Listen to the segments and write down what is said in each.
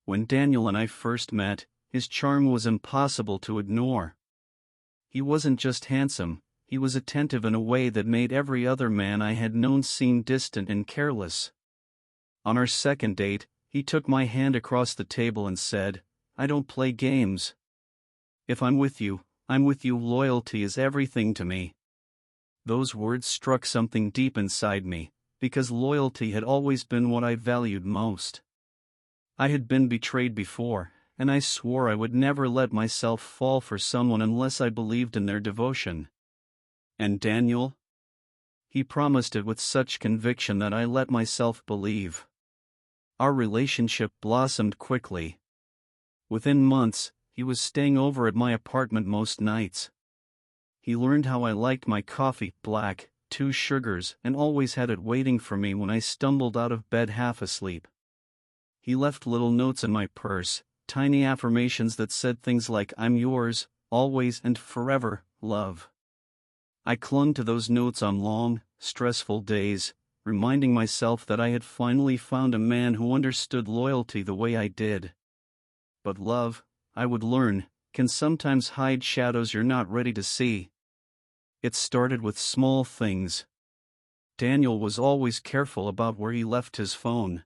When Daniel and I first met, his charm was impossible to ignore. He wasn't just handsome, he was attentive in a way that made every other man I had known seem distant and careless. On our second date, he took my hand across the table and said, "I don't play games. If I'm with you, I'm with you. Loyalty is everything to me." Those words struck something deep inside me, because loyalty had always been what I valued most. I had been betrayed before, and I swore I would never let myself fall for someone unless I believed in their devotion. And Daniel? He promised it with such conviction that I let myself believe. Our relationship blossomed quickly. Within months, he was staying over at my apartment most nights. He learned how I liked my coffee black, 2 sugars, and always had it waiting for me when I stumbled out of bed half asleep. He left little notes in my purse, tiny affirmations that said things like "I'm yours, always and forever, love." I clung to those notes on long, stressful days, reminding myself that I had finally found a man who understood loyalty the way I did. But love, I would learn, can sometimes hide shadows you're not ready to see. It started with small things. Daniel was always careful about where he left his phone.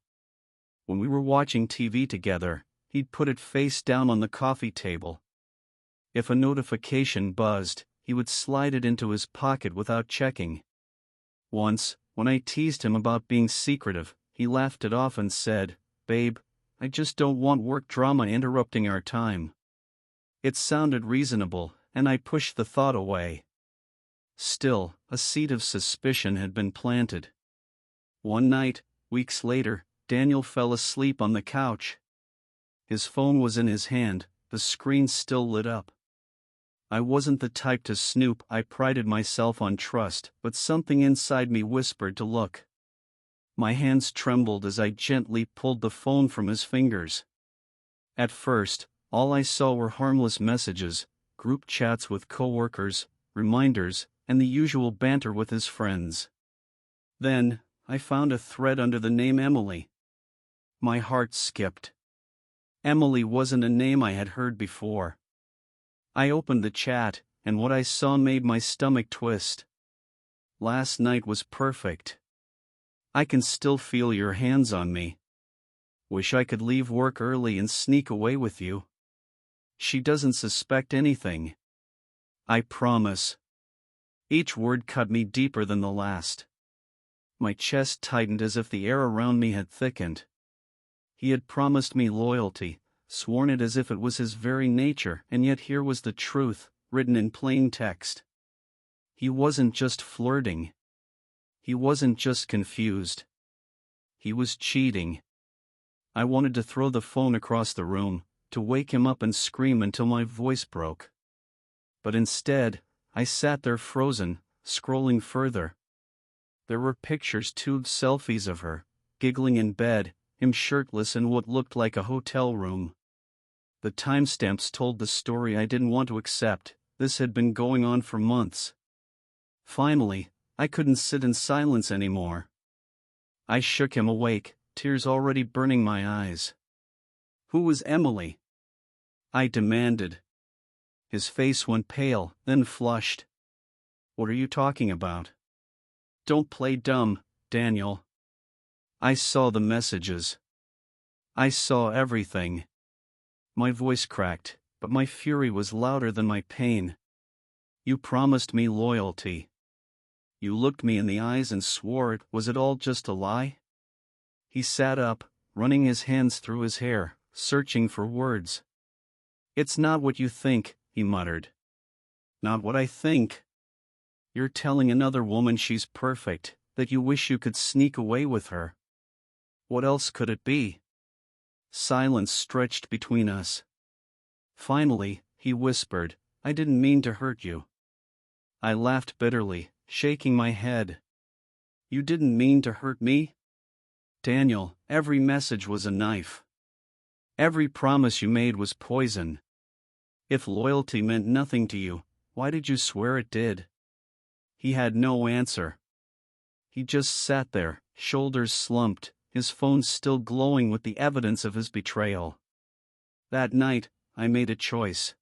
When we were watching TV together, he'd put it face down on the coffee table. If a notification buzzed, he would slide it into his pocket without checking. Once, when I teased him about being secretive, he laughed it off and said, "Babe, I just don't want work drama interrupting our time." It sounded reasonable, and I pushed the thought away. Still, a seed of suspicion had been planted. One night, weeks later, Daniel fell asleep on the couch. His phone was in his hand, the screen still lit up. I wasn't the type to snoop, I prided myself on trust, but something inside me whispered to look. My hands trembled as I gently pulled the phone from his fingers. At first, all I saw were harmless messages, group chats with coworkers, reminders, and the usual banter with his friends. Then, I found a thread under the name Emily. My heart skipped. Emily wasn't a name I had heard before. I opened the chat, and what I saw made my stomach twist. "Last night was perfect. I can still feel your hands on me. Wish I could leave work early and sneak away with you. She doesn't suspect anything. I promise." Each word cut me deeper than the last. My chest tightened as if the air around me had thickened. He had promised me loyalty, sworn it as if it was his very nature, and yet here was the truth, written in plain text. He wasn't just flirting. He wasn't just confused. He was cheating. I wanted to throw the phone across the room, to wake him up and scream until my voice broke. But instead, I sat there frozen, scrolling further. There were pictures, 2 selfies of her, giggling in bed, him shirtless in what looked like a hotel room. The timestamps told the story I didn't want to accept. This had been going on for months. Finally, I couldn't sit in silence anymore. I shook him awake, tears already burning my eyes. "Who was Emily?" I demanded. His face went pale, then flushed. "What are you talking about?" "Don't play dumb, Daniel. I saw the messages. I saw everything." My voice cracked, but my fury was louder than my pain. "You promised me loyalty. You looked me in the eyes and swore it. Was it all just a lie?" He sat up, running his hands through his hair, searching for words. "It's not what you think," he muttered. "Not what I think. You're telling another woman she's perfect, that you wish you could sneak away with her. What else could it be?" Silence stretched between us. Finally, he whispered, "I didn't mean to hurt you." I laughed bitterly, shaking my head. "You didn't mean to hurt me? Daniel, every message was a knife. Every promise you made was poison. If loyalty meant nothing to you, why did you swear it did?" He had no answer. He just sat there, shoulders slumped, his phone still glowing with the evidence of his betrayal. That night, I made a choice.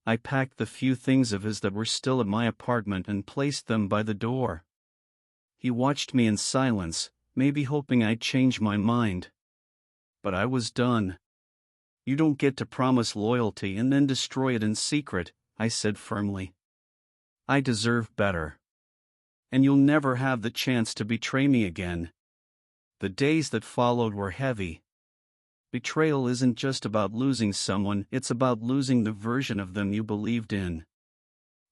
I packed the few things of his that were still at my apartment and placed them by the door. He watched me in silence, maybe hoping I'd change my mind. But I was done. You don't get to promise loyalty and then destroy it in secret, I said firmly. I deserve better. And you'll never have the chance to betray me again. The days that followed were heavy. Betrayal isn't just about losing someone, it's about losing the version of them you believed in.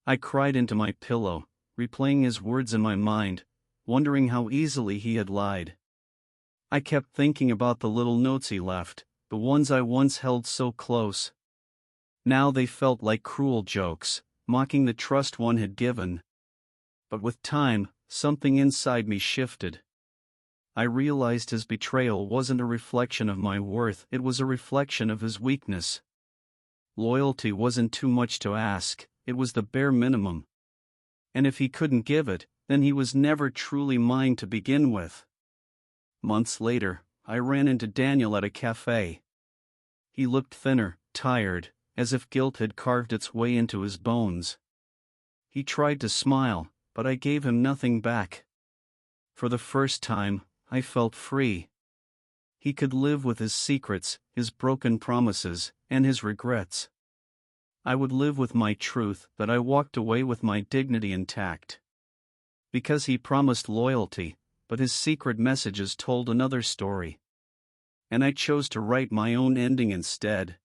I cried into my pillow, replaying his words in my mind, wondering how easily he had lied. I kept thinking about the little notes he left, the ones I once held so close. Now they felt like cruel jokes, mocking the trust one had given. But with time, something inside me shifted. I realized his betrayal wasn't a reflection of my worth, it was a reflection of his weakness. Loyalty wasn't too much to ask, it was the bare minimum. And if he couldn't give it, then he was never truly mine to begin with. Months later, I ran into Daniel at a cafe. He looked thinner, tired, as if guilt had carved its way into his bones. He tried to smile, but I gave him nothing back. For the first time, I felt free. He could live with his secrets, his broken promises, and his regrets. I would live with my truth, that I walked away with my dignity intact. Because he promised loyalty, but his secret messages told another story. And I chose to write my own ending instead.